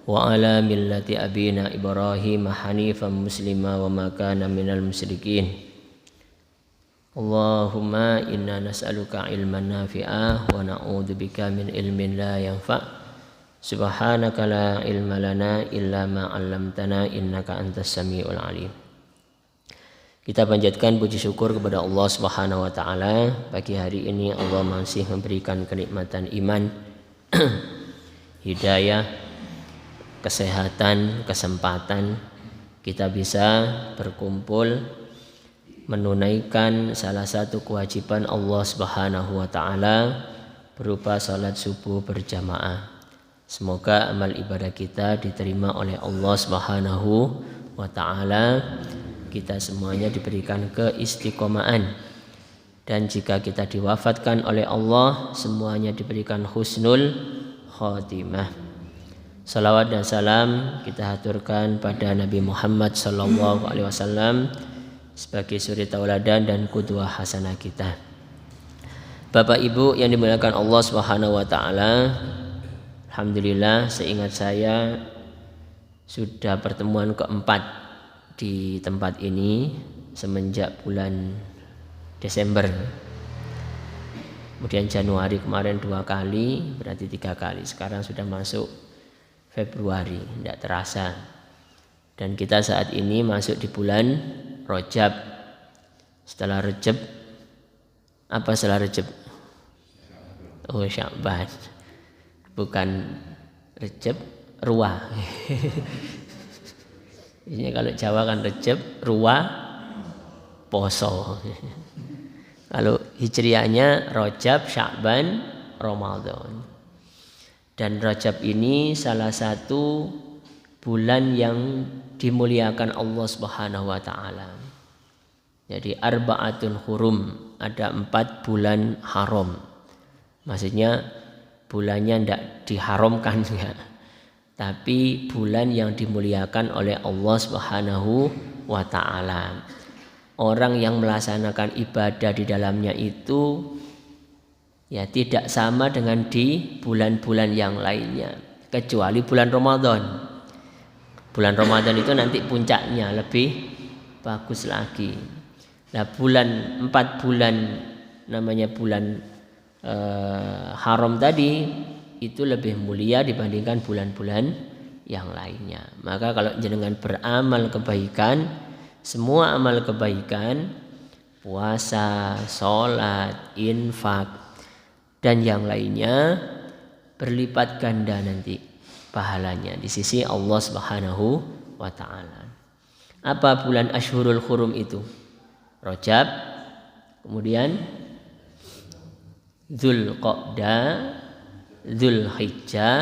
وعلى ملة أبينا إبراهيم حنيفا مسلما وما كان من المشركين اللهم إنا نسألك علما نافعا ونعوذ بك من علم لا ينفع سبحانك لا علم لنا إلا ما علمتنا إنك أنت السميع العليم. Kita panjatkan puji syukur kepada Allah Subhanahu wa taala. Pagi hari ini Allah masih memberikan kenikmatan iman, hidayah, kesehatan, kesempatan kita bisa berkumpul menunaikan salah satu kewajiban Allah Subhanahu wa taala berupa salat subuh berjamaah. Semoga amal ibadah kita diterima oleh Allah Subhanahu wa taala. Kita semuanya diberikan keistiqomahan, dan jika kita diwafatkan oleh Allah semuanya diberikan husnul khotimah. Salawat dan salam kita haturkan pada Nabi Muhammad sallallahu alaihi wasallam sebagai suri tauladan dan qudwah hasanah kita. Bapak Ibu yang dimuliakan Allah Subhanahu wa taala, alhamdulillah seingat saya sudah pertemuan keempat di tempat ini semenjak bulan Desember. Kemudian Januari kemarin 2 kali, berarti 3 kali. Sekarang sudah masuk Februari, tidak terasa. Dan kita saat ini masuk di bulan Rajab. Setelah Rajab, apa setelah Rajab? Oh, Sya'ban. Bukan Rajab, Ruah. Ini kalau Jawa kan Rajab, Ruah, Poso. Kalau Hijriahnya Rajab, Sya'ban, Ramadan. Dan Rajab ini salah satu bulan yang dimuliakan Allah Subhanahu wa taala. Jadi arba'atun hurum, ada 4 bulan haram. Maksudnya bulannya tidak diharamkan ya, tapi bulan yang dimuliakan oleh Allah Subhanahu wa taala. Orang yang melaksanakan ibadah di dalamnya itu ya tidak sama dengan di bulan-bulan yang lainnya, kecuali bulan Ramadan. Bulan Ramadan itu nanti puncaknya lebih bagus lagi. Nah, 4 bulan namanya bulan haram tadi itu lebih mulia dibandingkan bulan-bulan yang lainnya. Maka kalau jenengan beramal kebaikan, semua amal kebaikan, puasa, sholat, infak, dan yang lainnya berlipat ganda nanti pahalanya di sisi Allah Subhanahu wa taala. Apa bulan Ashhurul Hurum itu? Rajab, kemudian Dzulqa'dah, Dzulhijjah,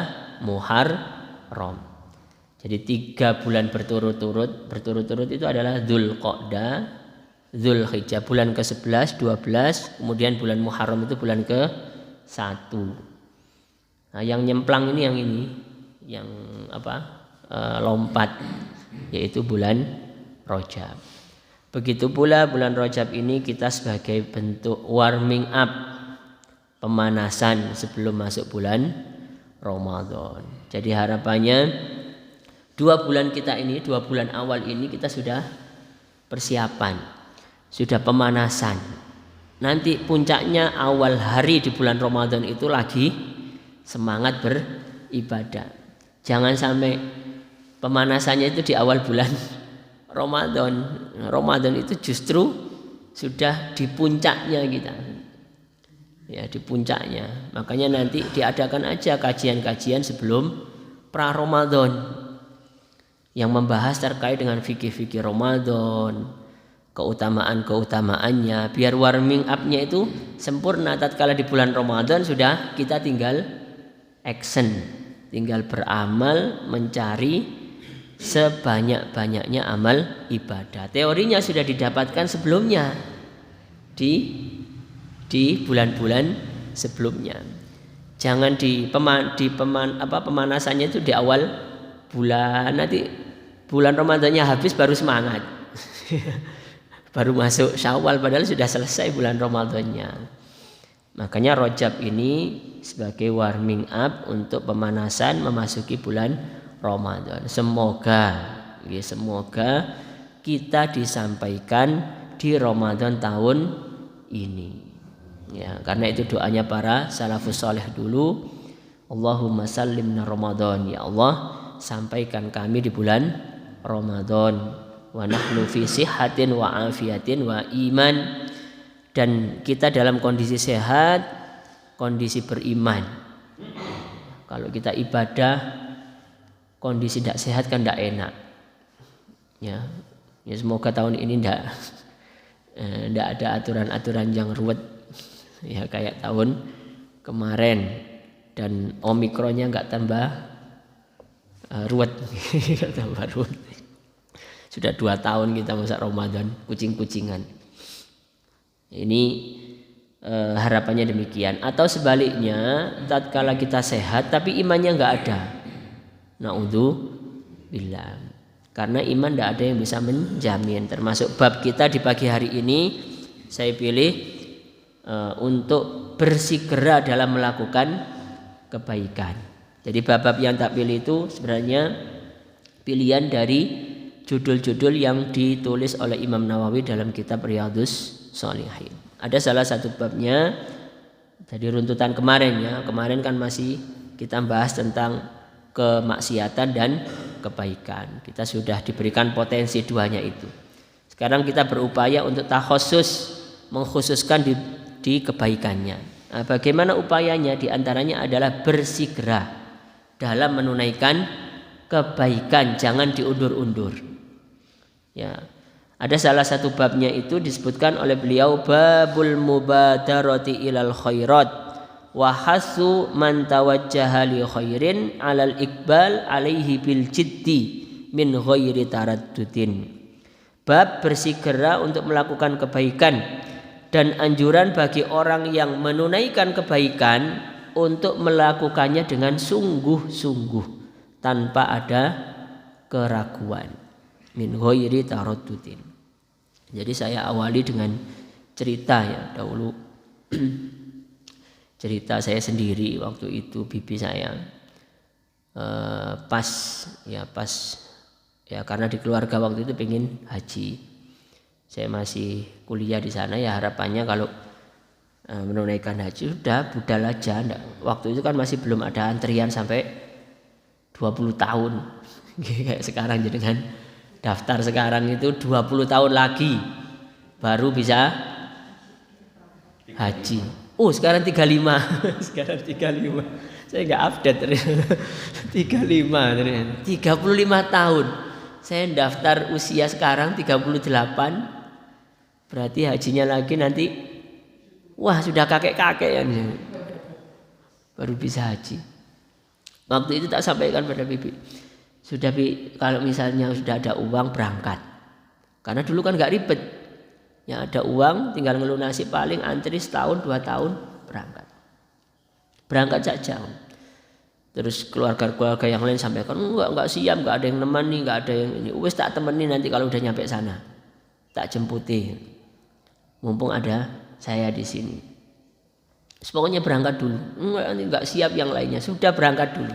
Muharram. Jadi 3 bulan berturut-turut itu adalah Dzulqa'dah, Dzulhijjah, bulan ke-11, 12, kemudian bulan Muharram itu bulan ke-1. Nah, yang nyemplang ini yang lompat, yaitu bulan Rajab. Begitu pula bulan Rajab ini kita sebagai bentuk warming up, pemanasan sebelum masuk bulan Ramadan. Jadi harapannya 2 bulan kita ini, 2 bulan awal ini kita sudah persiapan, sudah pemanasan. Nanti puncaknya awal hari di bulan Ramadan itu lagi semangat beribadah. Jangan sampai pemanasannya itu di awal bulan Ramadan. Ramadan itu justru sudah di puncaknya kita. Ya, di puncaknya. Makanya nanti diadakan aja kajian-kajian sebelum pra-Ramadan yang membahas terkait dengan fikih-fikih Ramadan, keutamaan-keutamaannya, biar warming up-nya itu sempurna. Tatkala di bulan Ramadan sudah kita tinggal action, tinggal beramal, mencari sebanyak-banyaknya amal ibadah. Teorinya sudah didapatkan sebelumnya di bulan-bulan sebelumnya. Jangan pemanasannya itu di awal bulan, nanti bulan Ramadannya habis baru semangat. Baru masuk Syawal padahal sudah selesai bulan Ramadannya. Makanya Rajab ini sebagai warming up untuk pemanasan memasuki bulan Ramadan. Semoga kita disampaikan di Ramadan tahun ini. Ya, karena itu doanya para salafus saleh dulu. Allahumma sallimna Ramadan, ya Allah sampaikan kami di bulan Ramadan. Wa nahnu fi sihhatin wa afiyatin wa iman, dan kita dalam kondisi sehat, kondisi beriman. Kalau kita ibadah kondisi tidak sehat kan tidak enak. Ya semoga tahun ini tidak ada aturan-aturan yang ruwet ya kayak tahun kemarin, dan omikronnya nggak tambah ruwet. Sudah 2 tahun kita masa Ramadan kucing-kucingan. Ini harapannya demikian. Atau sebaliknya, tatkala kita sehat tapi imannya nggak ada, naudzubillah. Karena iman tidak ada yang bisa menjamin. Termasuk bab kita di pagi hari ini saya pilih untuk bersegera dalam melakukan kebaikan. Jadi bab-bab yang tak pilih itu sebenarnya pilihan dari judul-judul yang ditulis oleh Imam Nawawi dalam kitab Riyadhus Shalihin. Ada salah satu babnya dari runtutan kemarin ya. Kemarin kan masih kita bahas tentang kemaksiatan dan kebaikan. Kita sudah diberikan potensi duanya itu. Sekarang kita berupaya untuk takhusus, mengkhususkan di kebaikannya. Nah, bagaimana upayanya? Di antaranya adalah bersegera dalam menunaikan kebaikan, jangan diundur-undur. Ya, ada salah satu babnya itu disebutkan oleh beliau babul mubadarati ilal khairat wa hasu man tawajjaha li khairin alal iqbal alaihi bil jiddi min ghairi taraddudin. Bab bersegera untuk melakukan kebaikan dan anjuran bagi orang yang menunaikan kebaikan untuk melakukannya dengan sungguh-sungguh tanpa ada keraguan. Min ghairi taraddudin. Jadi saya awali dengan cerita ya dahulu. Cerita saya sendiri waktu itu bibi saya pas karena di keluarga waktu itu pengen haji. Saya masih kuliah di sana ya, harapannya kalau menunaikan haji sudah budal aja. Waktu itu kan masih belum ada antrian sampai 20 tahun kayak sekarang. Jadi kan daftar sekarang itu 20 tahun lagi baru bisa haji. Sekarang 35. Sekarang 35. Saya enggak update ternyata. 35 ternyata. 35 tahun. Saya daftar usia sekarang 38. Berarti hajinya lagi nanti sudah kakek-kakek ya. Baru bisa haji. Waktu itu tak sampaikan pada bibi. Sudah kalau misalnya sudah ada uang berangkat. Karena dulu kan enggak ribet. Yang ada uang tinggal ngelunasi, paling antri setahun 2 tahun berangkat saja. Terus keluarga-keluarga yang lain sampaikan enggak siap, enggak ada yang nemani, enggak ada yang ini. Wes tak temani nanti kalau udah nyampe sana, tak jemputi. Mumpung ada saya di sini. Pokoknya berangkat dulu. Enggak siap yang lainnya, sudah berangkat dulu.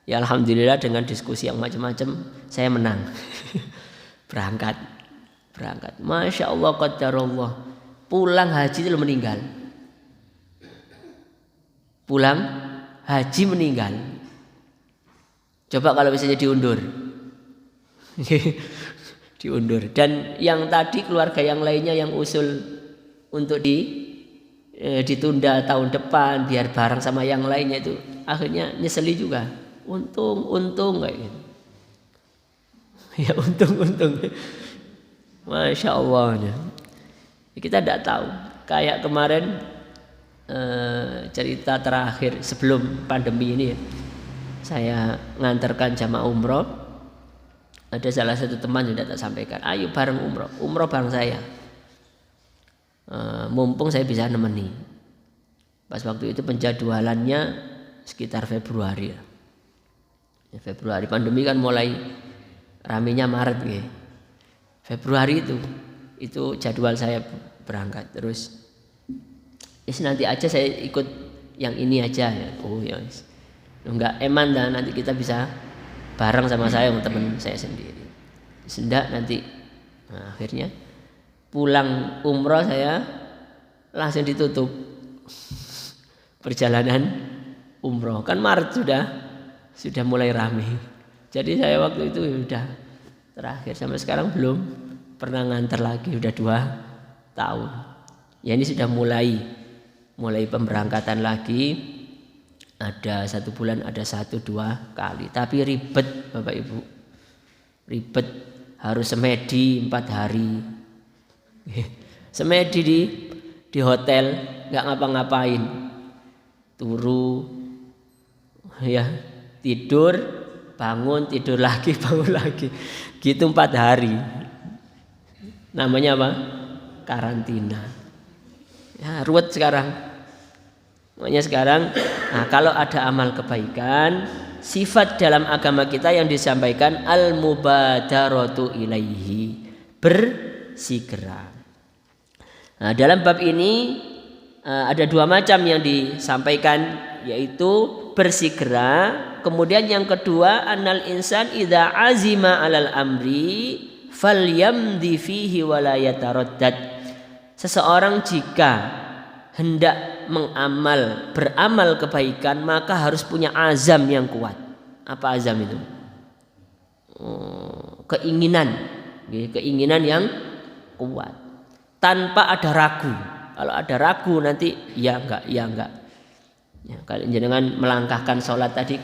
Ya alhamdulillah dengan diskusi yang macam-macam saya menang. berangkat. Masya Allah qadarullah. Pulang haji itu meninggal. Pulang haji meninggal. Coba kalau misalnya diundur. Diundur. Dan yang tadi keluarga yang lainnya yang usul untuk ditunda tahun depan biar bareng sama yang lainnya itu akhirnya nyeseli juga. Untung kayak gitu. Ya untung. Masya Allah. Kita tidak tahu. Kayak kemarin cerita terakhir sebelum pandemi ini ya, saya ngantarkan jamaah umroh. Ada salah satu teman yang tak sampaikan, ayo bareng umroh bareng saya. Mumpung saya bisa nemeni. Pas waktu itu penjadwalannya sekitar Februari ya. Februari pandemi kan mulai ramenya Maret gitu. Februari itu jadwal saya berangkat. Terus nanti aja saya ikut yang ini aja ya. Ya enggak eman dah nanti kita bisa bareng sama saya, teman saya sendiri. Sendak nanti. Nah, akhirnya pulang umroh saya langsung ditutup perjalanan umroh. Kan Maret sudah mulai ramai. Jadi saya waktu itu sudah terakhir, sampai sekarang belum pernah ngantar lagi, sudah 2 tahun. Ya ini sudah mulai pemberangkatan lagi, ada 1 bulan, ada 1-2 kali. Tapi ribet Bapak Ibu, ribet, harus semedi 4 hari. Semedi di hotel, nggak ngapa-ngapain, turu, ya tidur, bangun, tidur lagi, bangun lagi, gitu 4 hari. Namanya apa? Karantina. Ya, ruwet sekarang. Makanya sekarang, nah, kalau ada amal kebaikan, sifat dalam agama kita yang disampaikan al-mubadaratu ilaihi, bersegera. Nah, dalam bab ini ada 2 macam yang disampaikan, yaitu bersegera. Kemudian yang kedua, annal insan idza azima alal amri falyamdi fihi wa la yataraddad. Seseorang jika hendak beramal kebaikan, maka harus punya azam yang kuat. Apa azam itu? Keinginan yang kuat, tanpa ada ragu. Kalau ada ragu nanti ya enggak. Ya, kalau jenengan melangkahkan sholat tadi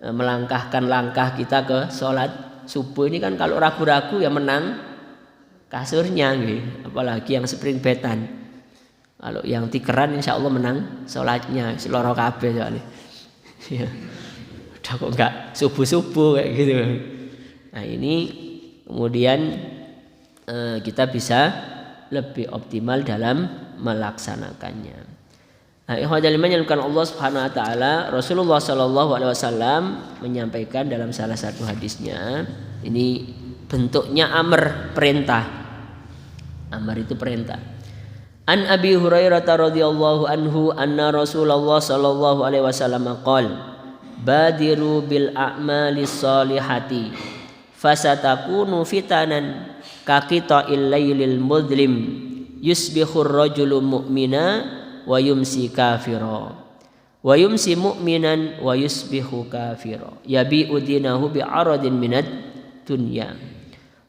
melangkahkan langkah kita ke sholat subuh ini kan, kalau ragu-ragu ya menang kasurnya, apalagi yang spring bedan. Kalau yang tikeran insya Allah menang sholatnya, seloro kabeh soalnya. Ya, udah kok enggak subuh-subuh kayak gitu. Nah ini kemudian kita bisa lebih optimal dalam melaksanakannya. Nah, ikhwatal iman yang dimuliakan Allah Subhanahu wa taala, Rasulullah sallallahu alaihi wasallam menyampaikan dalam salah satu hadisnya, ini bentuknya amr, perintah. Amr itu perintah. An Abi Hurairah radhiyallahu anhu anna Rasulullah sallallahu alaihi wasallam qala badiru bil a'mali sholihati fasatakunu fitanan kaqita'il lailil mudlim yusbihur rajulu mu'mina wa yumsi kafira wa yumsi mu'minan wa yusbihu kafira yabi'u dinahu bi'aradin minad dunya.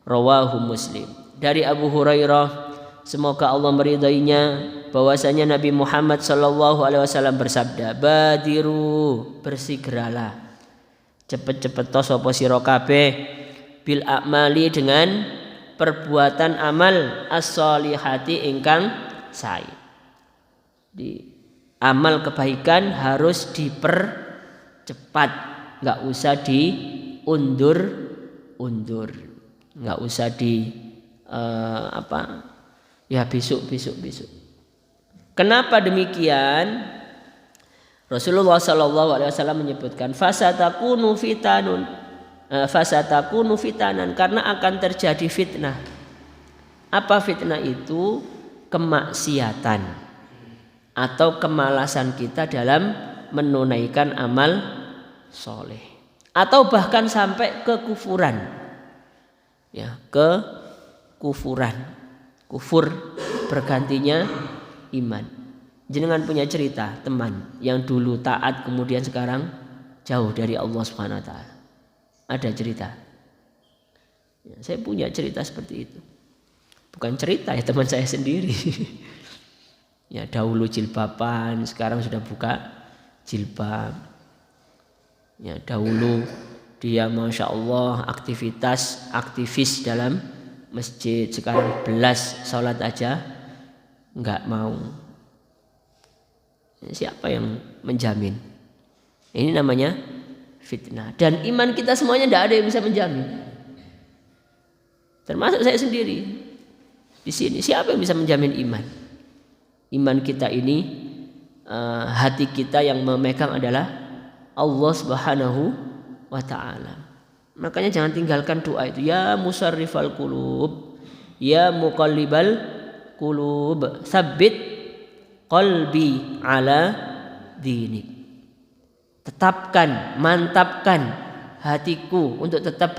Rawahu Muslim. Dari Abu Hurairah, semoga Allah meridainya, bahwasanya Nabi Muhammad sallallahu alaihi wasallam bersabda, badiru, bersegeralah, cepet-cepet to sapa sira kabeh bil a'mali, dengan perbuatan amal as-sholihati ingkang sae. Di amal kebaikan harus dipercepat, enggak usah diundur, nggak usah besok. Kenapa demikian? Rasulullah Shallallahu Alaihi Wasallam menyebutkan fasatakunu fitanan, karena akan terjadi fitnah. Apa fitnah itu? Kemaksiatan atau kemalasan kita dalam menunaikan amal soleh, atau bahkan sampai kekufuran. Ya, kekufuran, kufur bergantinya iman. Jenengan punya cerita teman yang dulu taat kemudian sekarang jauh dari Allah Subhanahu wa taala? Ada cerita? Ya, saya punya cerita seperti itu. Bukan cerita ya, teman saya sendiri. Ya, dahulu jilbaban, sekarang sudah buka jilbab. Ya, dahulu dia masya Allah aktivis dalam masjid, sekarang belas sholat aja nggak mau. Siapa yang menjamin? Ini namanya fitnah. Dan iman kita semuanya tidak ada yang bisa menjamin, termasuk saya sendiri di sini. Siapa yang bisa menjamin iman? Iman kita ini, hati kita yang memegang adalah Allah Subhanahu wa ta'ala. Makanya jangan tinggalkan doa itu, ya musarrifal qulub, ya muqallibal qulub, tsabbit qalbi ala dinik. Tetapkan, mantapkan hatiku untuk tetap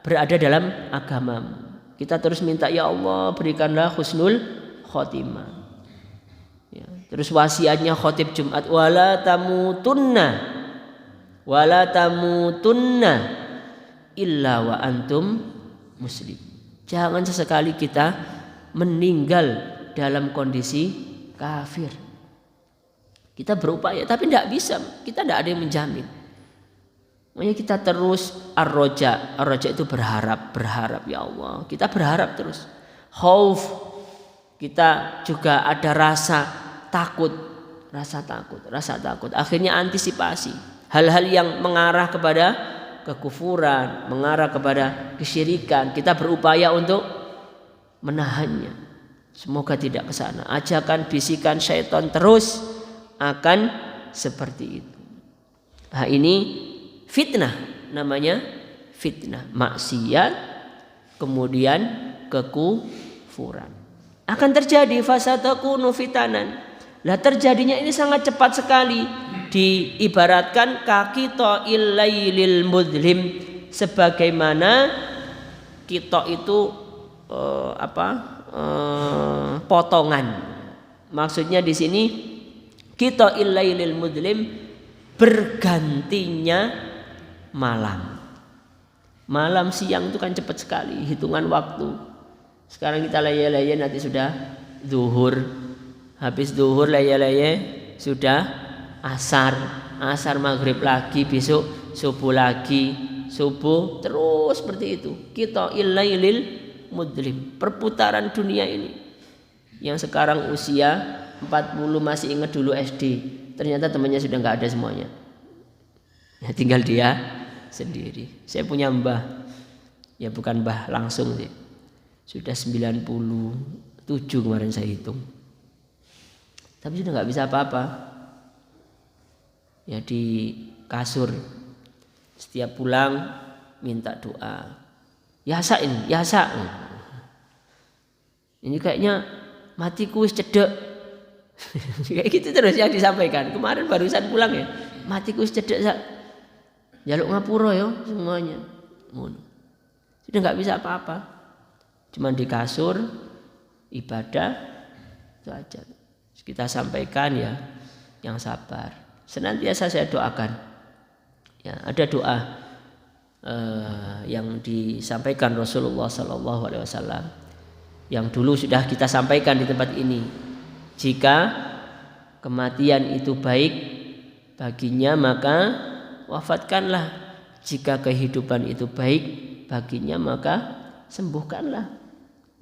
berada dalam agamamu. Kita terus minta, ya Allah berikanlah husnul khotimah. Ya, terus wasiatnya khotib Jumat, wala tamutunna illa wa antum muslim. Jangan sesekali kita meninggal dalam kondisi kafir. Kita berupaya tapi tidak bisa, kita tidak ada yang menjamin. Makanya kita terus ar-roja itu berharap ya Allah. Kita berharap terus. Khauf, kita juga ada rasa takut. Akhirnya antisipasi hal-hal yang mengarah kepada kekufuran, mengarah kepada kesyirikan. Kita berupaya untuk menahannya. Semoga tidak ke sana. Ajakan bisikan syaitan terus akan seperti itu. Nah, ini fitnah, namanya fitnah, maksiat, kemudian kekufuran. Akan terjadi fasatakunu fitanan. Lah terjadinya ini sangat cepat sekali. Diibaratkan kaki ta'il lailil mudlim, sebagaimana kita itu potongan. Maksudnya di sini kita ilailil mudlim, bergantinya malam siang itu kan cepat sekali hitungan waktu. Sekarang kita leye-leye nanti sudah zuhur, habis zuhur leye-leye sudah asar maghrib lagi, besok subuh lagi, subuh terus seperti itu. Kita ilailil mudlim, perputaran dunia ini. Yang sekarang usia 40 masih ingat dulu SD, ternyata temannya sudah nggak ada semuanya. Ya, tinggal dia sendiri. Saya punya mbah, ya bukan mbah langsung sih, sudah 97 kemarin saya hitung, tapi sudah nggak bisa apa-apa. Ya di kasur, setiap pulang minta doa, yasa. Ini kayaknya matiku wis cedek. Kayak gitu terus yang disampaikan. Kemarin barusan pulang ya, matiku wis cedek sak. Jaluk ngapura ya semuanya. Sudah nggak bisa apa-apa. Cuman di kasur ibadah itu aja. Kita sampaikan ya, yang sabar. Senantiasa saya doakan. Ya, ada doa yang disampaikan Rasulullah SAW, yang dulu sudah kita sampaikan di tempat ini. Jika kematian itu baik baginya, maka wafatkanlah. Jika kehidupan itu baik baginya, maka sembuhkanlah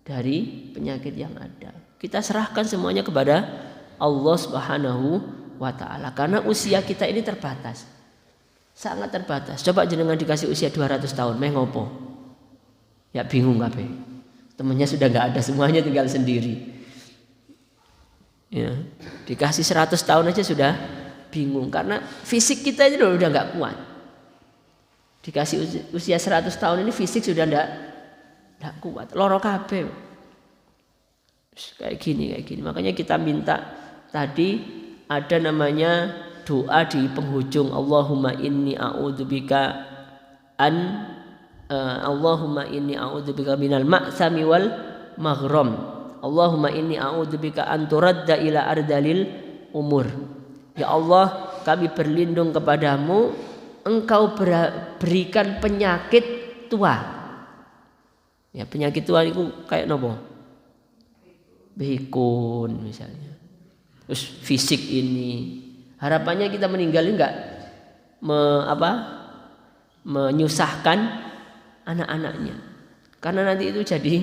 dari penyakit yang ada. Kita serahkan semuanya kepada Allah Subhanahu wa ta'ala, karena usia kita ini terbatas, sangat terbatas. Coba jenengan dikasih usia 200 tahun, meh ngopo? Ya bingung kabeh. Temannya sudah nggak ada, semuanya tinggal sendiri. Ya, dikasih 100 tahun aja sudah bingung, karena fisik kita ini udah nggak kuat. Dikasih usia 100 tahun ini fisik sudah nggak kuat, loro kabeh. Kayak gini. Makanya kita minta tadi ada namanya doa di penghujung, Allahumma inni a'udzubika minal ma'sami wal maghram. Allahumma inni a'udzubika an turadda ila ardalil umur. Ya Allah, kami berlindung kepadamu, engkau berikan penyakit tua. Ya, penyakit tua itu kayak nopo? Bihikun misalnya. Terus fisik ini. Harapannya kita meninggal enggak menyusahkan anak-anaknya. Karena nanti itu jadi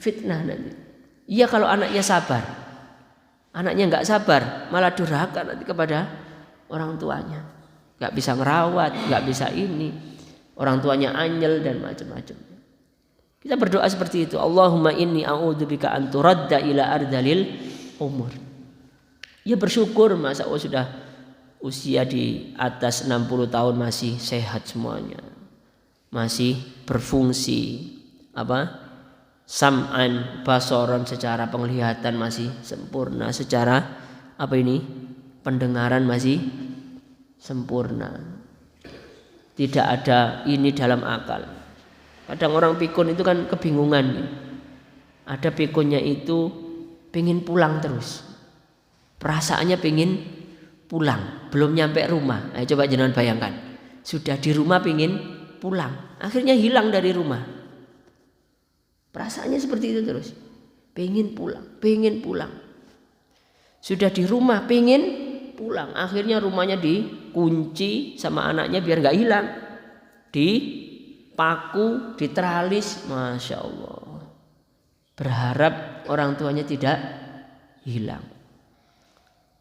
fitnah nanti. Iya kalau anaknya sabar. Anaknya enggak sabar, malah durhaka nanti kepada orang tuanya. Enggak bisa ngerawat, enggak bisa ini. Orang tuanya anyel dan macam-macam. Kita berdoa seperti itu. Allahumma inni a'udzubika an turadda ila ardalil umur. Ya bersyukur, masa sudah usia di atas 60 tahun masih sehat semuanya. Masih berfungsi sam'an, basoran, secara penglihatan masih sempurna, secara pendengaran masih sempurna. Tidak ada ini dalam akal. Kadang orang pikun itu kan kebingungan. Ada pikunnya itu pengen pulang terus. Perasaannya pengen pulang, belum nyampe rumah. Ayo coba jenengan bayangkan. Sudah di rumah pengen pulang, akhirnya hilang dari rumah. Perasaannya seperti itu terus. Pengen pulang. Sudah di rumah pengen pulang, akhirnya rumahnya dikunci sama anaknya biar nggak hilang, dipaku, diteralis, masya Allah. Berharap orang tuanya tidak hilang.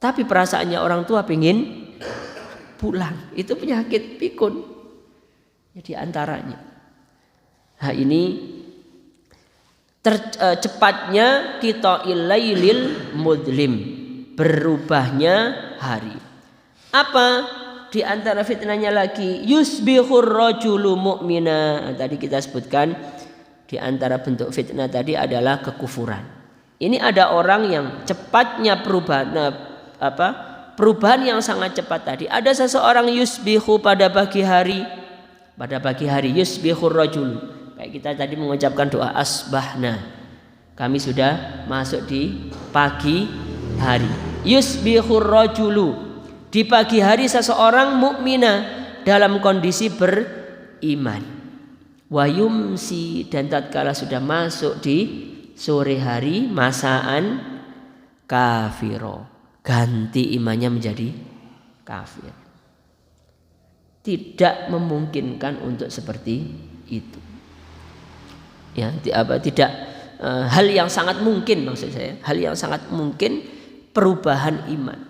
Tapi perasaannya orang tua pengen pulang, itu penyakit pikun. Jadi antaranya. Nah ini cepatnya kita ilailil mudlim, berubahnya hari. Apa di antara fitnahnya lagi? Yusbihur rajulu mu'mina. Tadi kita sebutkan di antara bentuk fitnah tadi adalah kekufuran. Ini ada orang yang cepatnya perubahan yang sangat cepat tadi. Ada seseorang yusbihu pada pagi hari yusbihur rajulu. Kayak kita tadi mengucapkan doa asbahna. Kami sudah masuk di pagi hari. Yusbihur rajulu. Di pagi hari seseorang mukmina dalam kondisi beriman. Wa yumsi, dan tatkala sudah masuk di sore hari masaan kafiro, ganti imannya menjadi kafir. Tidak memungkinkan untuk seperti itu. Ya, tidak hal yang sangat mungkin, maksud saya, hal yang sangat mungkin perubahan iman.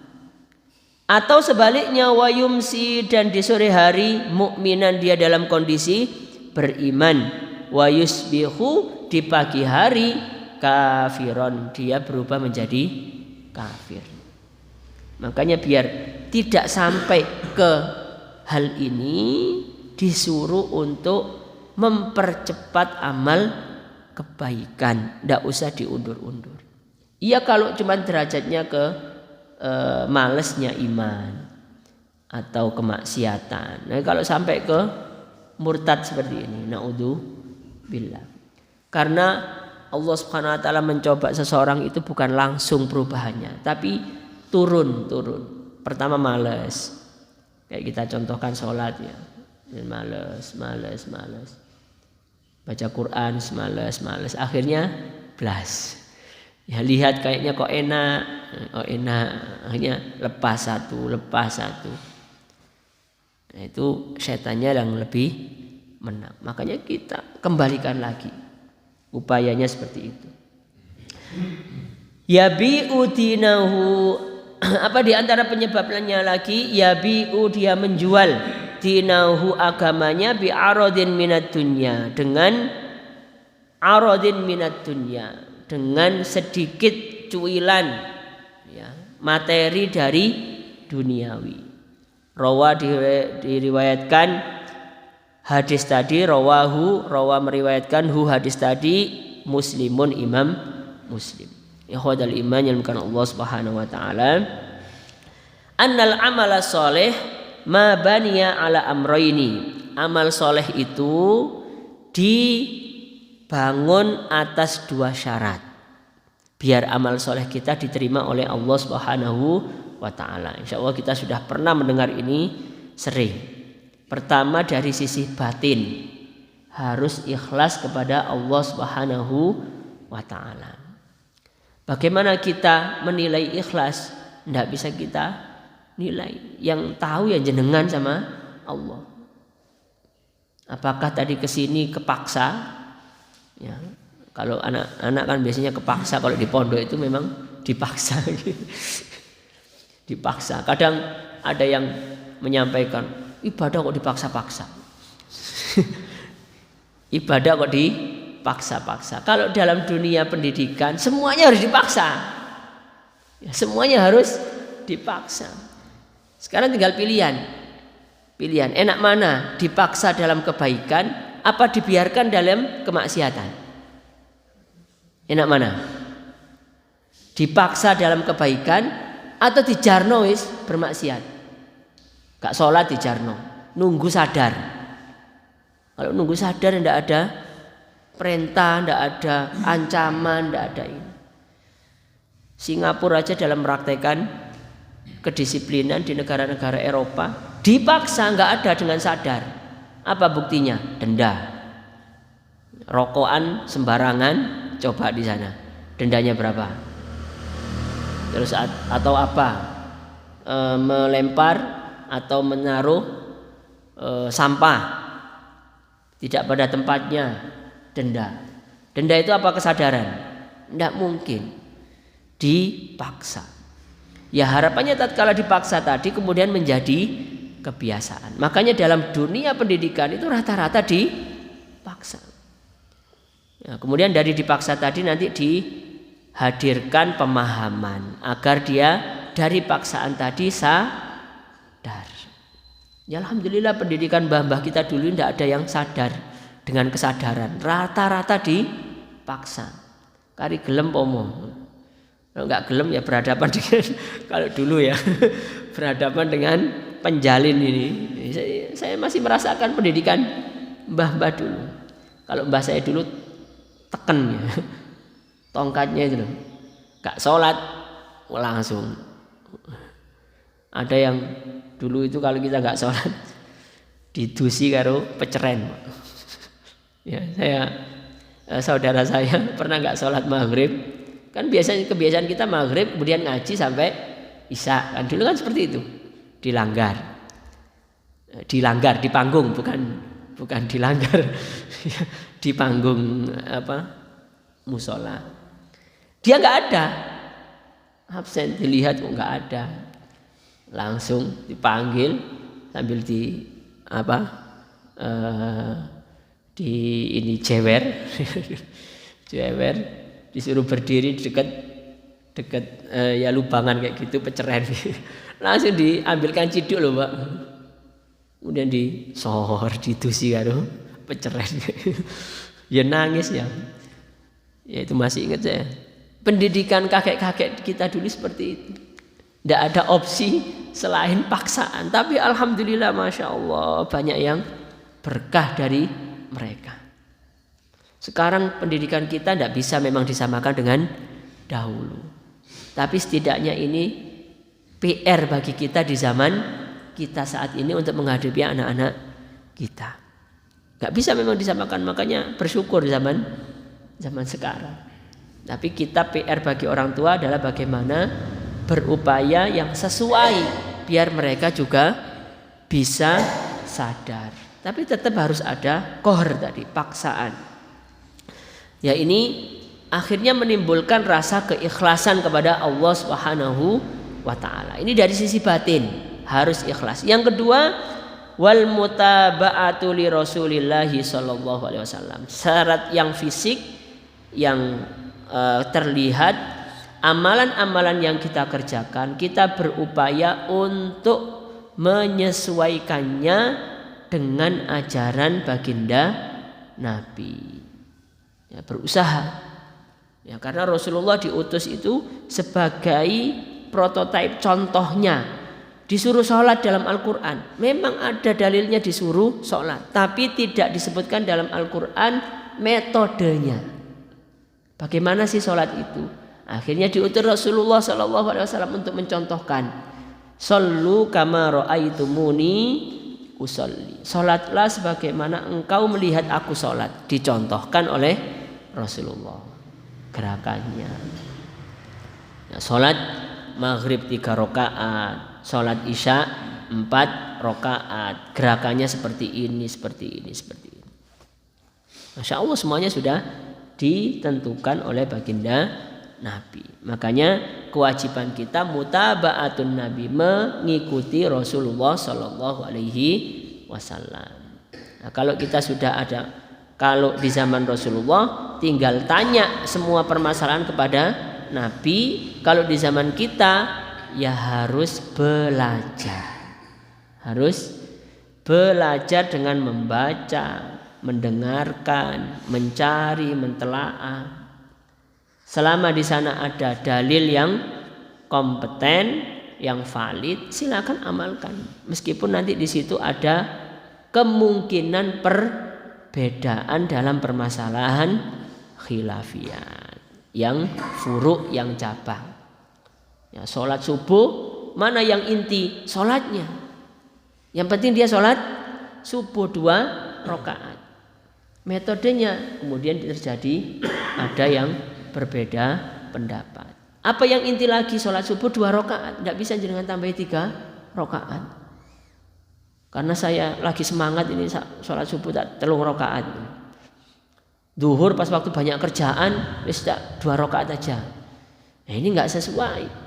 Atau sebaliknya wayumsi, dan di sore hari mukminan dia dalam kondisi beriman, wayusbihu, di pagi hari kafiron, dia berubah menjadi kafir. Makanya biar tidak sampai ke hal ini, disuruh untuk mempercepat amal kebaikan, tidak usah diundur-undur. Iya kalau cuma derajatnya ke malesnya iman atau kemaksiatan. Nah kalau sampai ke murtad seperti ini, naudzubillah. Karena Allah Subhanahu wa taala mencoba seseorang itu bukan langsung perubahannya, tapi turun. Pertama malas. Kayak kita contohkan sholat ya. Malas. Baca Quran malas. Akhirnya blas. Ya lihat kayaknya kok enak. Akhirnya lepas satu. Nah, itu setannya yang lebih menang. Makanya kita kembalikan lagi. Upayanya seperti itu. Yabi'u dinahu. Apa di antara penyebabnya lagi? Yabi'u, dia menjual dinahu, agamanya, bi'aradin minad dunya, dengan aradin minad dunya, dengan sedikit cuilan ya, materi dari duniawi. Rawa diriwayatkan hadis tadi, rawa meriwayatkan hadis tadi Muslimun, Imam Muslim. Ikhwatal iman yang bukan Allah Subhanahu wa taala. Annal amala soleh ma baniya ala amroini. Amal soleh itu dibangun atas dua syarat biar amal soleh kita diterima oleh Allah Subhanahu wa taala. Insyaallah kita sudah pernah mendengar ini sering. Pertama dari sisi batin, harus ikhlas kepada Allah Subhanahu wa taala. Bagaimana kita menilai ikhlas? Tidak bisa kita nilai. Yang tahu ya jenengan sama Allah. Apakah tadi kesini kepaksa? Ya, kalau anak-anak kan biasanya kepaksa. Kalau di pondok itu memang dipaksa. Dipaksa. Kadang ada yang menyampaikan ibadah kok dipaksa-paksa. Ibadah kok dipaksa-paksa. Kalau dalam dunia pendidikan semuanya harus dipaksa. Ya, semuanya harus dipaksa. Sekarang tinggal pilihan. Enak mana? Dipaksa dalam kebaikan apa dibiarkan dalam kemaksiatan? Enak mana? Dipaksa dalam kebaikan atau dijarno wis bermaksiat? Gak sholat dijarno, nunggu sadar. Kalau nunggu sadar tidak ada perintah, tidak ada ancaman, tidak ada ini. Singapura aja dalam mempraktekkan kedisiplinan di negara-negara Eropa dipaksa nggak ada dengan sadar. Apa buktinya? Denda. Rokokan sembarangan, coba di sana. Dendanya berapa? Terus atau apa? Melempar atau menaruh sampah tidak pada tempatnya, denda. Denda itu apa? Kesadaran? Tidak mungkin. Dipaksa. Ya harapannya tatkala dipaksa tadi kemudian menjadi kebiasaan. Makanya dalam dunia pendidikan itu rata-rata dipaksa. Ya, kemudian dari dipaksa tadi nanti dihadirkan pemahaman agar dia dari paksaan tadi sadar. Ya alhamdulillah pendidikan mbah-mbah kita dulu tidak ada yang sadar dengan kesadaran. Rata-rata dipaksa. Kari gelem pomo. Kalau nggak gelem ya berhadapan dengan kalau dulu ya berhadapan dengan penjalin ini. Saya masih merasakan pendidikan mbah-mbah dulu. Kalau mbah saya dulu teken ya, tongkatnya itu loh, nggak sholat langsung. Ada yang dulu itu kalau kita nggak sholat didusi karo peceren. Ya saudara saya pernah nggak sholat maghrib. Kan biasanya kebiasaan kita maghrib kemudian ngaji sampai isya. Kan dulu kan seperti itu. Dilanggar di panggung, bukan dilanggar. Di panggung musola. Dia nggak ada. Absen, dilihat kok nggak ada. Langsung dipanggil sambil jewer. Jewer. Disuruh berdiri dekat ya lubangan kayak gitu peceren. Langsung diambilkan ciduk loh Pak. Kemudian disohor didusi karo peceren. Ya nangis ya. Ya itu masih ingat saya. Pendidikan kakek-kakek kita dulu seperti itu. Tidak ada opsi selain paksaan. Tapi alhamdulillah masya Allah banyak yang berkah dari mereka. Sekarang pendidikan kita tidak bisa memang disamakan dengan dahulu. Tapi setidaknya ini PR bagi kita di zaman kita saat ini untuk menghadapi anak-anak kita. Gak bisa memang disamakan, makanya bersyukur zaman sekarang. Tapi kita PR bagi orang tua adalah bagaimana berupaya yang sesuai biar mereka juga bisa sadar. Tapi tetap harus ada kohor tadi, paksaan. Ya ini akhirnya menimbulkan rasa keikhlasan kepada Allah Subhanahu wa taala. Ini dari sisi batin harus ikhlas. Yang kedua, wal mutaba'atu li Rasulillah sallallahu alaihi wasallam. Syarat yang fisik yang terlihat, amalan-amalan yang kita kerjakan, kita berupaya untuk menyesuaikannya dengan ajaran baginda Nabi. Ya, berusaha ya, karena Rasulullah diutus itu sebagai prototipe contohnya. Disuruh sholat dalam Al-Quran, memang ada dalilnya disuruh sholat, tapi tidak disebutkan dalam Al-Quran metodenya bagaimana sih sholat itu. Akhirnya diutus Rasulullah SAW untuk mencontohkan, shollu kama ra'aitumuni usolli, sholatlah sebagaimana engkau melihat aku sholat. Dicontohkan oleh Rasulullah gerakannya. Ya, sholat maghrib 3 rakaat, sholat isya 4 rakaat, gerakannya seperti ini. Masya Allah semuanya sudah ditentukan oleh baginda Nabi. Makanya kewajiban kita mutaba'atun Nabi, mengikuti Rasulullah Sallallahu Alaihi Wasallam. Nah, kalau kita sudah ada, kalau di zaman Rasulullah tinggal tanya semua permasalahan kepada Nabi. Kalau di zaman kita ya harus belajar dengan membaca, mendengarkan, mencari, mentelaah. Selama di sana ada dalil yang kompeten, yang valid, silakan amalkan. Meskipun nanti di situ ada kemungkinan perbedaan dalam permasalahan khilafiyah, yang furu', yang cabang. Ya, sholat subuh mana yang inti? Sholatnya. Yang penting dia sholat subuh 2 rakaat. Metodenya kemudian terjadi ada yang berbeda pendapat. Apa yang inti lagi? Sholat subuh 2 rakaat. Tidak bisa jangan tambah 3 rakaat. Karena saya lagi semangat ini sholat subuh tak 3 rakaat. Duhur pas waktu banyak kerjaan wis 2 rakaat aja. Nah, ini nggak sesuai.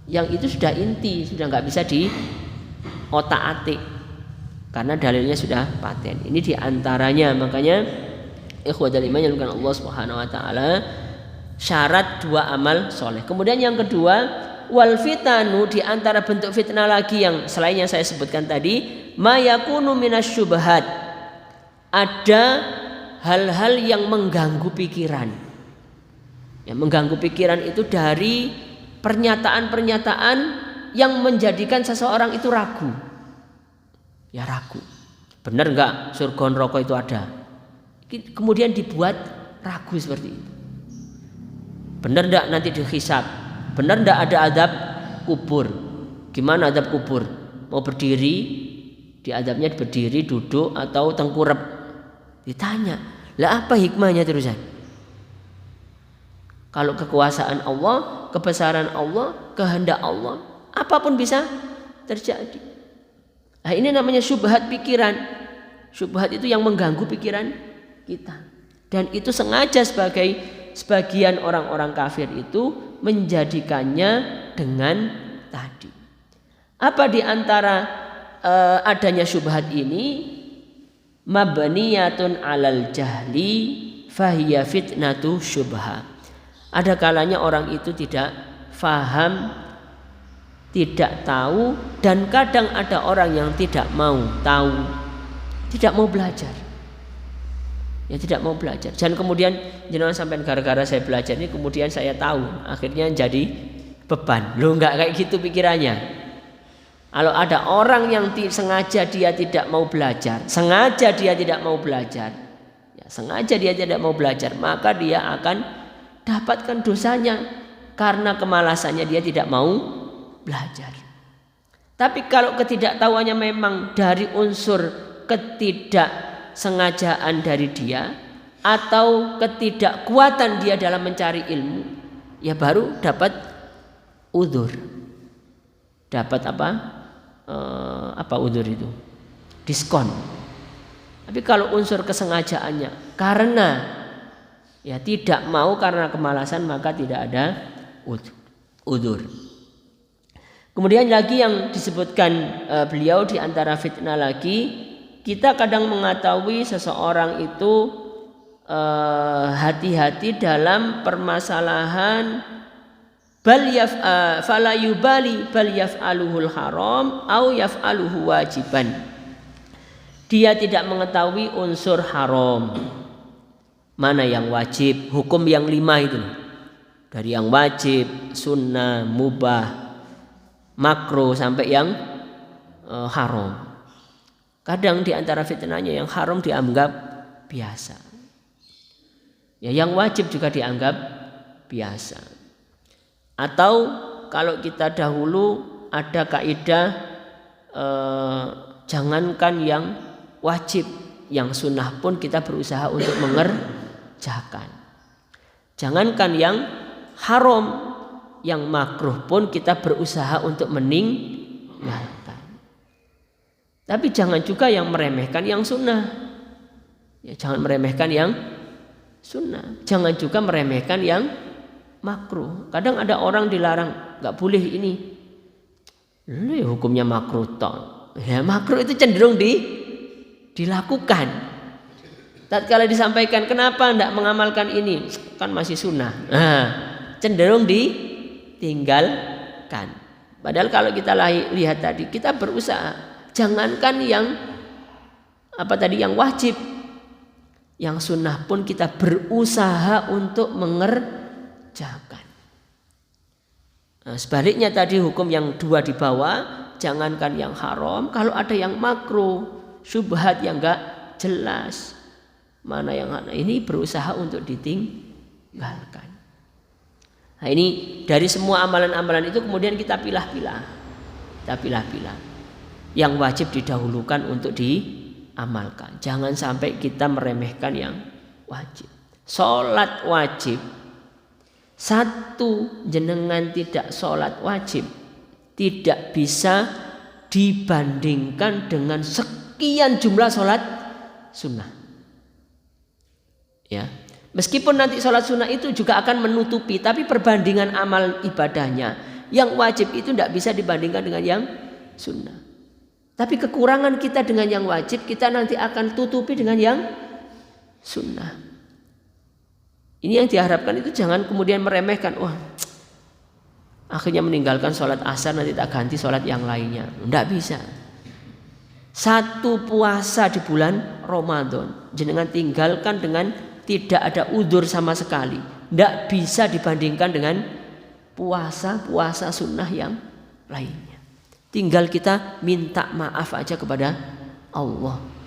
Yang itu sudah inti, sudah nggak bisa di otak-atik karena dalilnya sudah paten. Ini diantaranya, makanya ikhwatul iman yang dilakukan Allah Subhanahu Wa Taala syarat 2 amal soleh. Kemudian yang kedua, wal fitanu, diantara bentuk fitnah lagi yang selain yang saya sebutkan tadi, mayakunu minasyubhat, ada hal-hal yang mengganggu pikiran. Yang mengganggu pikiran itu dari pernyataan-pernyataan yang menjadikan seseorang itu ragu. Ya ragu. Benar enggak surga neraka itu ada? Kemudian dibuat ragu seperti itu. Benar enggak nanti dihisab? Benar enggak ada adab kubur? Gimana adab kubur? Mau berdiri, diadabnya berdiri, duduk atau tengkurap? Ditanya. Lah apa hikmahnya terusan? Kalau kekuasaan Allah, kebesaran Allah, kehendak Allah, apapun bisa terjadi. Nah, ini namanya syubhat pikiran. Syubhat itu yang mengganggu pikiran kita. Dan itu sengaja sebagai sebagian orang-orang kafir itu menjadikannya dengan tadi. Apa di antara adanya syubhat ini? Mabniyatun alal jahli fahiya fitnatu syubha. Ada kalanya orang itu tidak faham, tidak tahu, dan kadang ada orang yang tidak mau tahu, tidak mau belajar. Ya tidak mau belajar. Dan kemudian jangan sampai gara-gara saya belajar ini kemudian saya tahu, akhirnya jadi beban. Loh enggak kayak gitu pikirannya. Kalau ada orang yang sengaja dia tidak mau belajar, sengaja dia tidak mau belajar, ya, sengaja dia tidak mau belajar, maka dia akan dapatkan dosanya karena kemalasannya dia tidak mau belajar. Tapi kalau ketidaktahuannya memang dari unsur ketidaksengajaan dari dia atau ketidakkuatan dia dalam mencari ilmu, ya baru dapat udzur. Dapat apa? Apa udzur itu? Diskon. Tapi kalau unsur kesengajaannya karena ya tidak mau karena kemalasan, maka tidak ada udzur. Kemudian lagi yang disebutkan beliau di antara fitnah lagi, kita kadang mengetahui seseorang itu hati-hati dalam permasalahan fala yubali bal yaf'aluhul haram au yaf'aluhu wajiban. Dia tidak mengetahui unsur haram, mana yang wajib, hukum yang 5 itu. Dari yang wajib, sunnah, mubah, makruh sampai yang haram. Kadang di antara fitnahnya yang haram dianggap biasa. Ya, yang wajib juga dianggap biasa. Atau kalau kita dahulu ada kaidah jangankan yang wajib, yang sunnah pun kita berusaha untuk mengerjakan. Jangankan yang haram, yang makruh pun kita berusaha untuk meninggalkan. Tapi jangan juga yang meremehkan yang sunnah. Ya, jangan meremehkan yang sunnah. Jangan juga meremehkan yang makruh. Kadang ada orang dilarang, nggak boleh ini. Ini hukumnya makruh toh. Ya, makruh itu cenderung dilakukan. Tatkala disampaikan kenapa tidak mengamalkan ini, kan masih sunnah. Nah, cenderung ditinggalkan. Padahal kalau kita lihat tadi, kita berusaha. Jangankan yang yang wajib, yang sunnah pun kita berusaha untuk mengerjakan. Nah, sebaliknya tadi hukum yang 2 di bawah, jangankan yang haram, kalau ada yang makruh, syubhat yang enggak jelas. Mana yang ini berusaha untuk ditinggalkan. Nah, ini dari semua amalan-amalan itu kemudian kita pilah-pilah. Yang wajib didahulukan untuk diamalkan. Jangan sampai kita meremehkan yang wajib. Sholat wajib. Satu jenengan tidak sholat wajib tidak bisa dibandingkan dengan sekian jumlah sholat sunnah. Ya, meskipun nanti sholat sunnah itu juga akan menutupi, tapi perbandingan amal ibadahnya yang wajib itu tidak bisa dibandingkan dengan yang sunnah. Tapi kekurangan kita dengan yang wajib kita nanti akan tutupi dengan yang sunnah. Ini yang diharapkan itu jangan kemudian meremehkan. Wah, akhirnya meninggalkan sholat asar nanti tak ganti sholat yang lainnya. Tidak bisa. Satu puasa di bulan Ramadan jenengan tinggalkan dengan tidak ada udzur sama sekali. Tidak bisa dibandingkan dengan puasa sunnah yang lainnya. Tinggal kita minta maaf aja kepada Allah.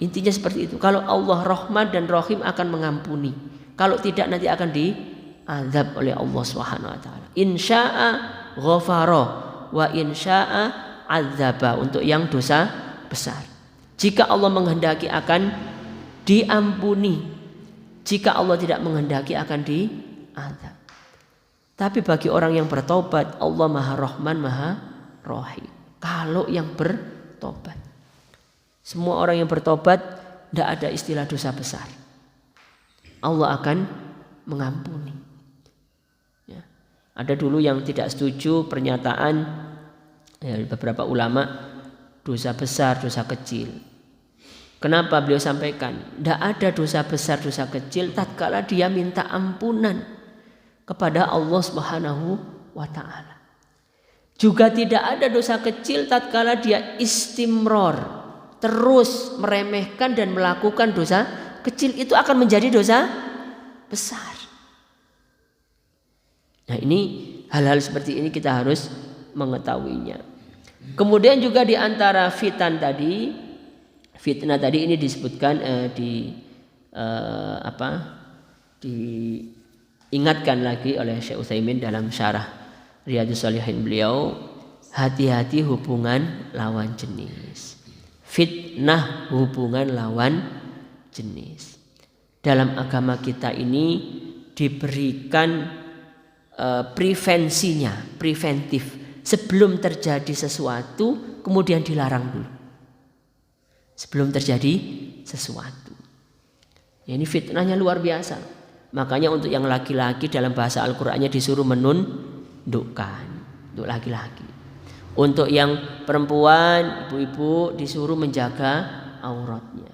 Intinya seperti itu. Kalau Allah Rahman dan Rahim akan mengampuni. Kalau tidak nanti akan diazab oleh Allah Subhanahu wa taala. Insya'a ghafara wa insya'a azaba untuk yang dosa besar. Jika Allah menghendaki akan diampuni, jika Allah tidak menghendaki akan diazab. Tapi bagi orang yang bertobat, Allah Maha Rahman Maha Rahim. Kalau yang bertobat, semua orang yang bertobat tidak ada istilah dosa besar, Allah akan mengampuni. Ya. Ada dulu yang tidak setuju pernyataan beberapa ulama dosa besar, dosa kecil. Kenapa beliau sampaikan? Tidak ada dosa besar, dosa kecil tatkala dia minta ampunan kepada Allah Subhanahu wa taala. Juga tidak ada dosa kecil tatkala dia istimror, terus meremehkan dan melakukan dosa kecil, itu akan menjadi dosa besar. Nah, ini hal-hal seperti ini kita harus mengetahuinya. Kemudian juga di antara fitnah tadi ini disebutkan diingatkan lagi oleh Syekh Utsaimin dalam syarah Riyadhus Shalihin beliau, hati-hati hubungan lawan jenis. Fitnah hubungan lawan jenis. Dalam agama kita ini diberikan preventif. Sebelum terjadi sesuatu kemudian dilarang dulu. Sebelum terjadi sesuatu. Ya, ini fitnahnya luar biasa. Makanya untuk yang laki-laki dalam bahasa Al-Qur'annya disuruh menundukkan untuk laki-laki. Untuk yang perempuan, ibu-ibu disuruh menjaga auratnya.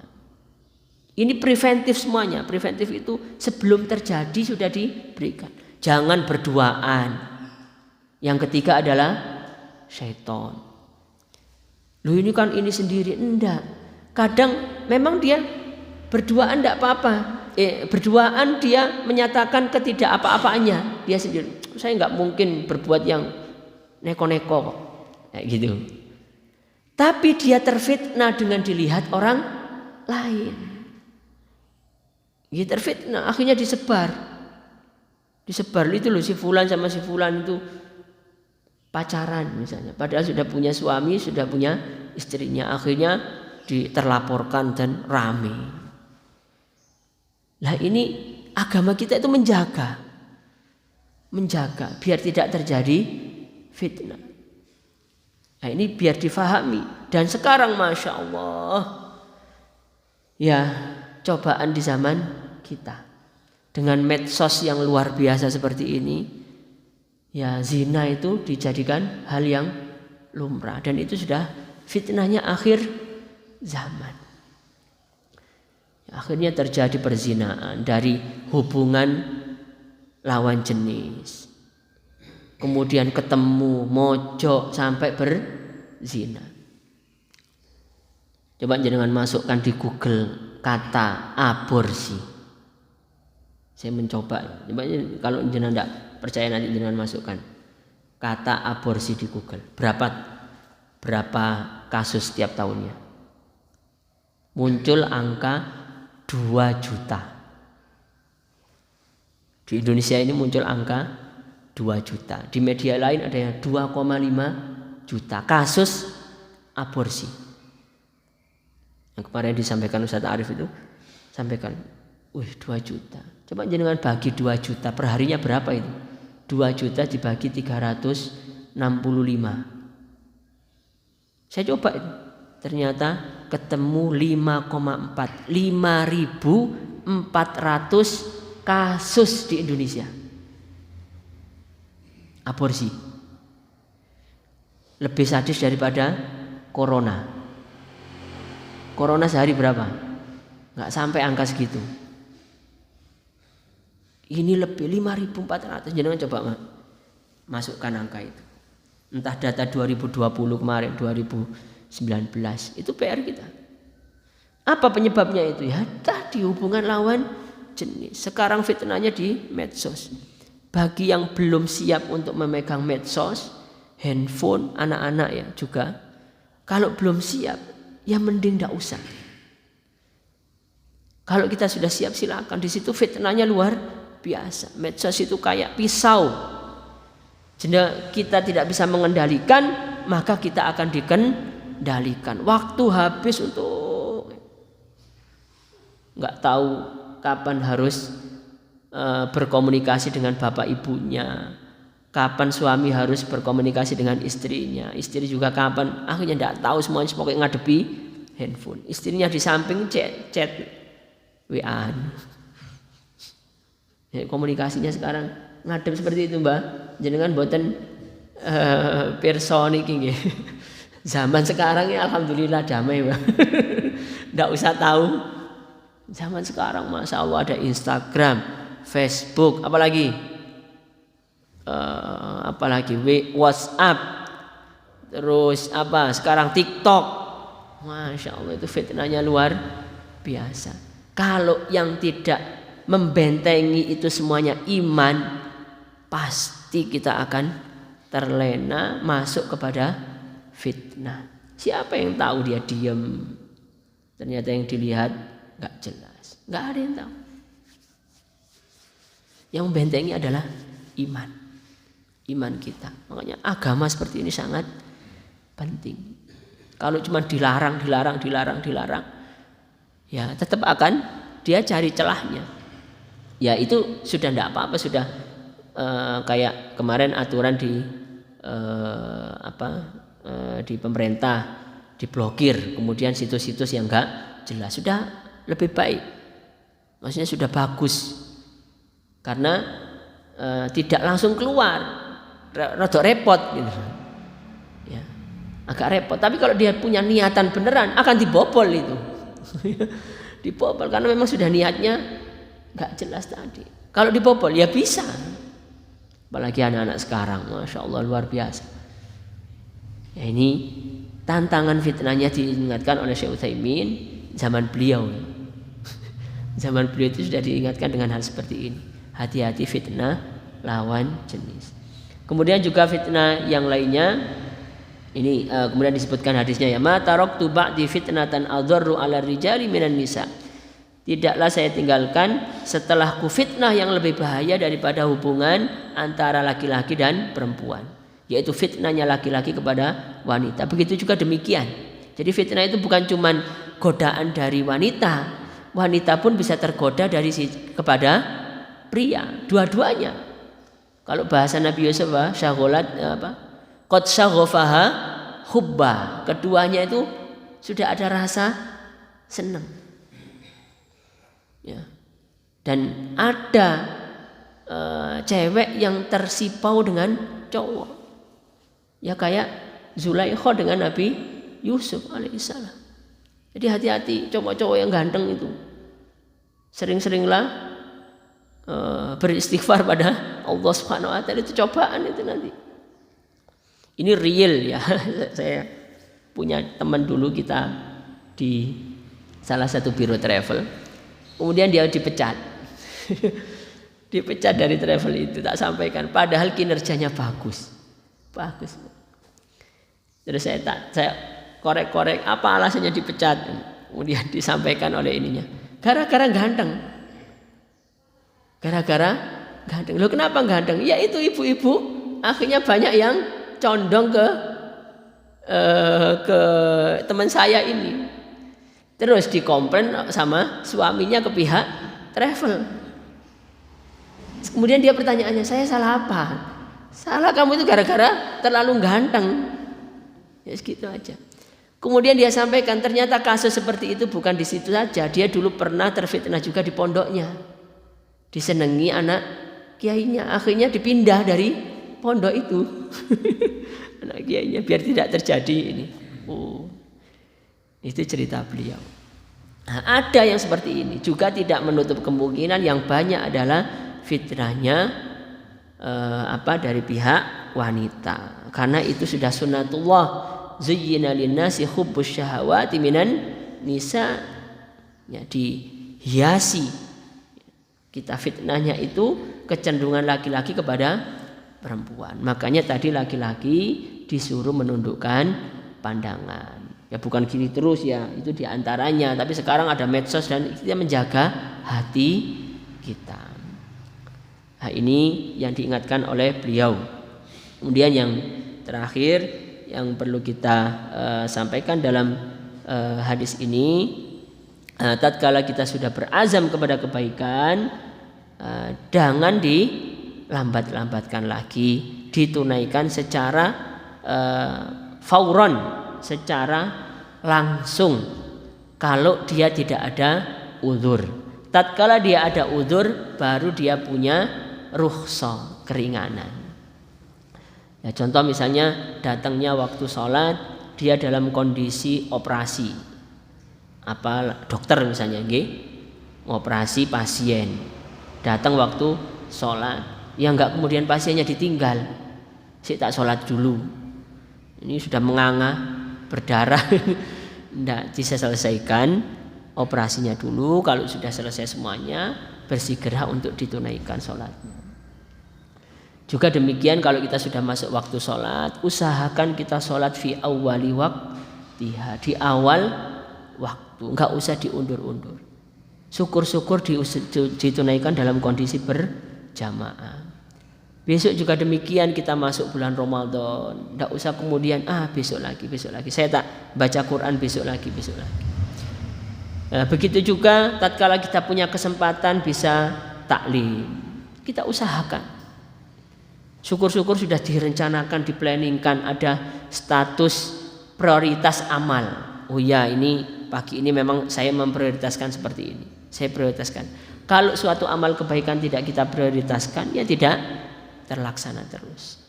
Ini preventif semuanya. Preventif itu sebelum terjadi sudah diberikan. Jangan berduaan. Yang ketiga adalah syaitan. Loh, ini kan ini sendiri. Enggak. Kadang memang dia berduaan enggak apa-apa. Berduaan dia menyatakan ketidak apa-apaannya. Dia sendiri. Saya enggak mungkin berbuat yang neko-neko kok. Kayak gitu. Tapi dia terfitnah dengan dilihat orang lain. Dia terfitnah, akhirnya disebar itu loh, si fulan sama si fulan itu pacaran misalnya, padahal sudah punya suami, sudah punya istrinya, akhirnya terlaporkan dan rame. Nah, ini agama kita itu menjaga biar tidak terjadi fitnah. Nah, ini biar difahami. Dan sekarang Masya Allah, ya, cobaan di zaman kita dengan medsos yang luar biasa seperti ini, ya, zina itu dijadikan hal yang lumrah, dan itu sudah fitnahnya akhir zaman. Akhirnya terjadi perzinaan dari hubungan lawan jenis, kemudian ketemu mojok sampai berzina. Coba jangan masukkan di Google kata aborsi. Saya mencoba. Coba kalau jangan tidak percaya nanti jangan masukkan kata aborsi di Google. Berapa kasus setiap tahunnya? muncul angka 2 juta. Di Indonesia ini muncul angka 2 juta. Di media lain ada yang 2,5 juta kasus aborsi. Yang kemarin disampaikan Ustaz Arif itu, sampaikan, 2 juta. Coba jenengan bagi 2 juta, perharinya berapa itu? 2 juta dibagi 365. Saya coba itu, ternyata ketemu 5,4, 5.400 kasus di Indonesia aborsi. Lebih sadis daripada corona. Corona sehari berapa? Nggak sampai angka segitu. Ini lebih 5.400. Jangan coba masukkan angka itu. Entah data 2020 kemarin, 2019. Itu PR kita. Apa penyebabnya itu? Ya tadi hubungan lawan jenis. Sekarang fitnahnya di medsos. Bagi yang belum siap untuk memegang medsos, handphone, anak-anak ya juga. Kalau belum siap, ya mending tidak usah. Kalau kita sudah siap silakan. Di situ fitnahnya luar biasa. Medsos itu kayak pisau. Jika kita tidak bisa mengendalikan, maka kita akan dikendalikan. Waktu habis untuk nggak tahu kapan harus berkomunikasi dengan bapak ibunya, kapan suami harus berkomunikasi dengan istrinya, istri juga kapan, akhirnya tidak tahu semuanya, pokoknya ngadepi handphone. Istrinya di samping chat WA. Ya, komunikasinya sekarang ngadep seperti itu, Mbak. Jenengan boten pirsa niki nggih. Zaman sekarang ya alhamdulillah damai, Mbak. Ndak usah tahu. Zaman sekarang Masya Allah ada Instagram, Facebook, apalagi WhatsApp, terus sekarang TikTok. Masya Allah itu fitnahnya luar biasa. Kalau yang tidak membentengi itu semuanya iman, pasti kita akan terlena masuk kepada fitnah. Siapa yang tahu dia diam? Ternyata yang dilihat nggak jelas, nggak ada yang tahu. Yang membentengi adalah iman kita. Makanya agama seperti ini sangat penting. Kalau cuma dilarang, ya tetap akan dia cari celahnya. Ya itu sudah tidak apa-apa, sudah kayak kemarin aturan di di pemerintah diblokir, kemudian situs-situs yang enggak jelas sudah lebih baik, maksudnya sudah bagus karena tidak langsung keluar, rada repot gitu ya, agak repot. Tapi kalau dia punya niatan beneran akan dibobol itu dibobol karena memang sudah niatnya enggak jelas tadi. Kalau dibobol ya bisa, apalagi anak-anak sekarang, Masya Allah luar biasa ya. Ini tantangan fitnahnya diingatkan oleh Syekh Utsaimin zaman beliau. Zaman beliau itu sudah diingatkan dengan hal seperti ini. Hati-hati fitnah lawan jenis. Kemudian juga fitnah yang lainnya ini kemudian disebutkan hadisnya ya, ma taraktu ba'di fitnatan adharru 'ala rijali minan nisa. Tidaklah saya tinggalkan setelahku fitnah yang lebih bahaya daripada hubungan antara laki-laki dan perempuan, yaitu fitnahnya laki-laki kepada wanita. Begitu juga demikian. Jadi fitnah itu bukan cuman godaan dari wanita, wanita pun bisa tergoda dari kepada pria, dua-duanya. Kalau bahasa Nabi Yusuf qad syaghafaha hubba, keduanya itu sudah ada rasa senang. Ya. Dan ada cewek yang tersipau dengan cowok. Ya kayak Zulaikha dengan Nabi Yusuf alaihissalam. Jadi hati-hati cowok-cowok yang ganteng itu. Sering-seringlah beristighfar pada Allah Subhanahu wa taala, itu cobaan itu nanti. Ini real ya. Saya punya teman dulu, kita di salah satu biro travel. Kemudian dia dipecat. Dipecat dari travel itu, tak sampaikan, padahal kinerjanya bagus. Terus saya korek-korek apa alasannya dipecat. kemudian disampaikan oleh ininya. Gara-gara ganteng. Gara-gara ganteng. Loh kenapa ganteng? Ya itu ibu-ibu akhirnya banyak yang condong ke teman saya ini. Terus dikomplain sama suaminya ke pihak travel. Kemudian dia pertanyaannya, saya salah apa? Salah kamu itu gara-gara terlalu ganteng. Ya segitu aja. Kemudian dia sampaikan ternyata kasus seperti itu bukan di situ saja. Dia dulu pernah terfitnah juga di pondoknya. Disenangi anak kiainya. Akhirnya dipindah dari pondok itu. Anak kiainya biar tidak terjadi ini. Itu cerita beliau. Nah, ada yang seperti ini. Juga tidak menutup kemungkinan yang banyak adalah fitnahnya dari pihak wanita. Karena itu sudah sunnatullah. Zuyyina linnasi hubbus syahawati minan nisa, ya, dihiasi kita fitnahnya itu kecenderungan laki-laki kepada perempuan. Makanya tadi laki-laki disuruh menundukkan pandangan. Ya bukan gini terus ya, itu diantaranya. Tapi sekarang ada medsos dan kita menjaga hati kita. Nah, ini yang diingatkan oleh beliau. Kemudian yang terakhir yang perlu kita sampaikan dalam hadis ini, tatkala kita sudah berazam kepada kebaikan, jangan dilambat-lambatkan lagi, ditunaikan secara fauron, secara langsung. Kalau dia tidak ada uzur, tatkala dia ada uzur, baru dia punya rukhsah, keringanan. Ya, contoh misalnya datangnya waktu sholat, dia dalam kondisi operasi, dokter misalnya, operasi pasien, datang waktu sholat, ya enggak kemudian pasiennya ditinggal, tak sholat dulu, ini sudah menganga, berdarah, enggak, bisa selesaikan operasinya dulu, kalau sudah selesai semuanya, bersegera untuk ditunaikan sholatnya. Juga demikian kalau kita sudah masuk waktu sholat, usahakan kita sholat fi awwali waqtiha, di awal waktu, enggak usah diundur-undur. Syukur-syukur ditunaikan dalam kondisi berjamaah. Besok juga demikian, kita masuk bulan Ramadan, enggak usah kemudian besok lagi. Saya tak baca Quran besok lagi. Begitu juga tatkala kita punya kesempatan bisa taklim, kita usahakan. Syukur-syukur sudah direncanakan, diplanningkan, ada status prioritas amal. Oh ya, ini pagi ini memang saya memprioritaskan seperti ini. Saya prioritaskan. Kalau suatu amal kebaikan tidak kita prioritaskan, ya tidak terlaksana terus.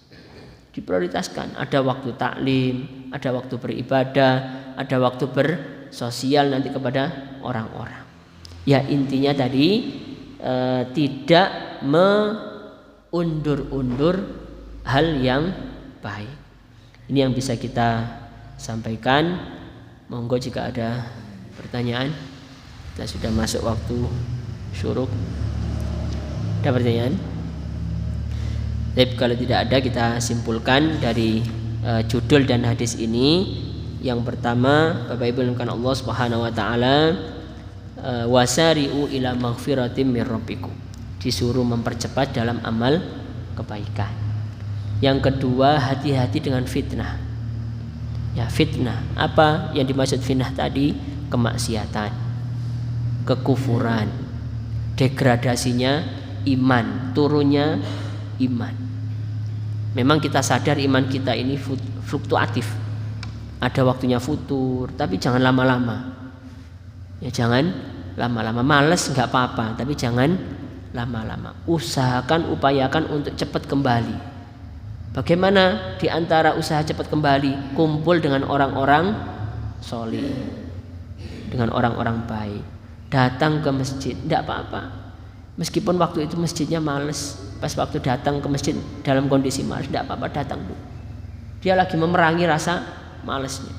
Diprioritaskan. Ada waktu taklim, ada waktu beribadah, ada waktu bersosial nanti kepada orang-orang. Ya intinya tadi tidak undur-undur hal yang baik. Ini yang bisa kita sampaikan. Monggo jika ada pertanyaan. Kita sudah masuk waktu syuruk. Ada pertanyaan? Tapi kalau tidak ada, kita simpulkan dari judul dan hadis ini. Yang pertama, Bapak Ibu yang Allah Subhanahu wa taala, wasari'u ila maghfiratin mir rabbikum. Disuruh mempercepat dalam amal kebaikan. Yang kedua, hati-hati dengan fitnah. Ya, fitnah. Apa yang dimaksud fitnah tadi? Kemaksiatan, kekufuran, degradasinya iman, turunnya iman. Memang kita sadar iman kita ini fluktuatif. Ada waktunya futur, tapi jangan lama-lama. Ya jangan lama-lama. Males nggak apa-apa, tapi jangan lama-lama. Usahakan, upayakan untuk cepat kembali. Bagaimana di antara usaha cepat kembali? Kumpul dengan orang-orang solih, dengan orang-orang baik. Datang ke masjid, tidak apa-apa. Meskipun waktu itu masjidnya males, pas waktu datang ke masjid dalam kondisi males, tidak apa-apa, datang dulu. Dia lagi memerangi rasa malesnya.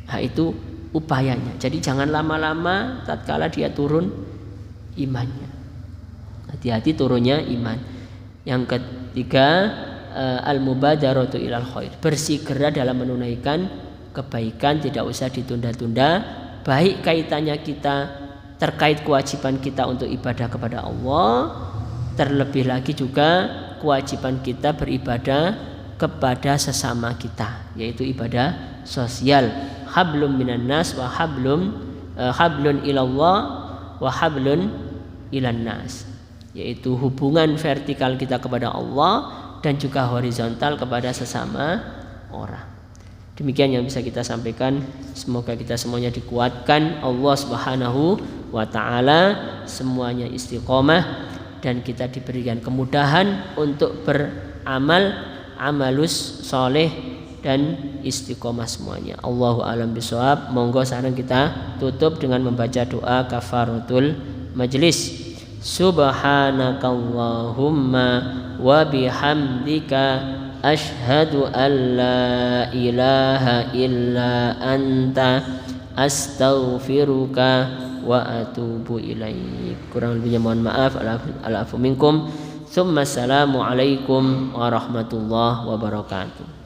Nah itu upayanya. Jadi jangan lama-lama tatkala dia turun imannya. Hati-hati turunnya iman. Yang ketiga, al-mubadaratu ilal khair. Bersegera dalam menunaikan kebaikan, tidak usah ditunda-tunda baik kaitannya kita terkait kewajiban kita untuk ibadah kepada Allah, terlebih lagi juga kewajiban kita beribadah kepada sesama kita, yaitu ibadah sosial. Hablum minan nas wa hablun ilallah wa hablun ilan nas, yaitu hubungan vertikal kita kepada Allah dan juga horizontal kepada sesama orang. Demikian yang bisa kita sampaikan. Semoga kita semuanya dikuatkan Allah Subhanahu wa ta'ala, semuanya istiqomah, dan kita diberikan kemudahan untuk beramal, amalus soleh dan istiqomah semuanya. Allahu a'lam bishawab. Monggo sekarang kita tutup dengan membaca doa kafaratul majlis. Subhanakallahumma wa bihamdika asyhadu an la ilaha illa anta astaghfiruka wa atubu ilaik. Kurang lebihnya mohon maaf. Al-afu minkum. Assalamualaikum warahmatullahi wabarakatuh.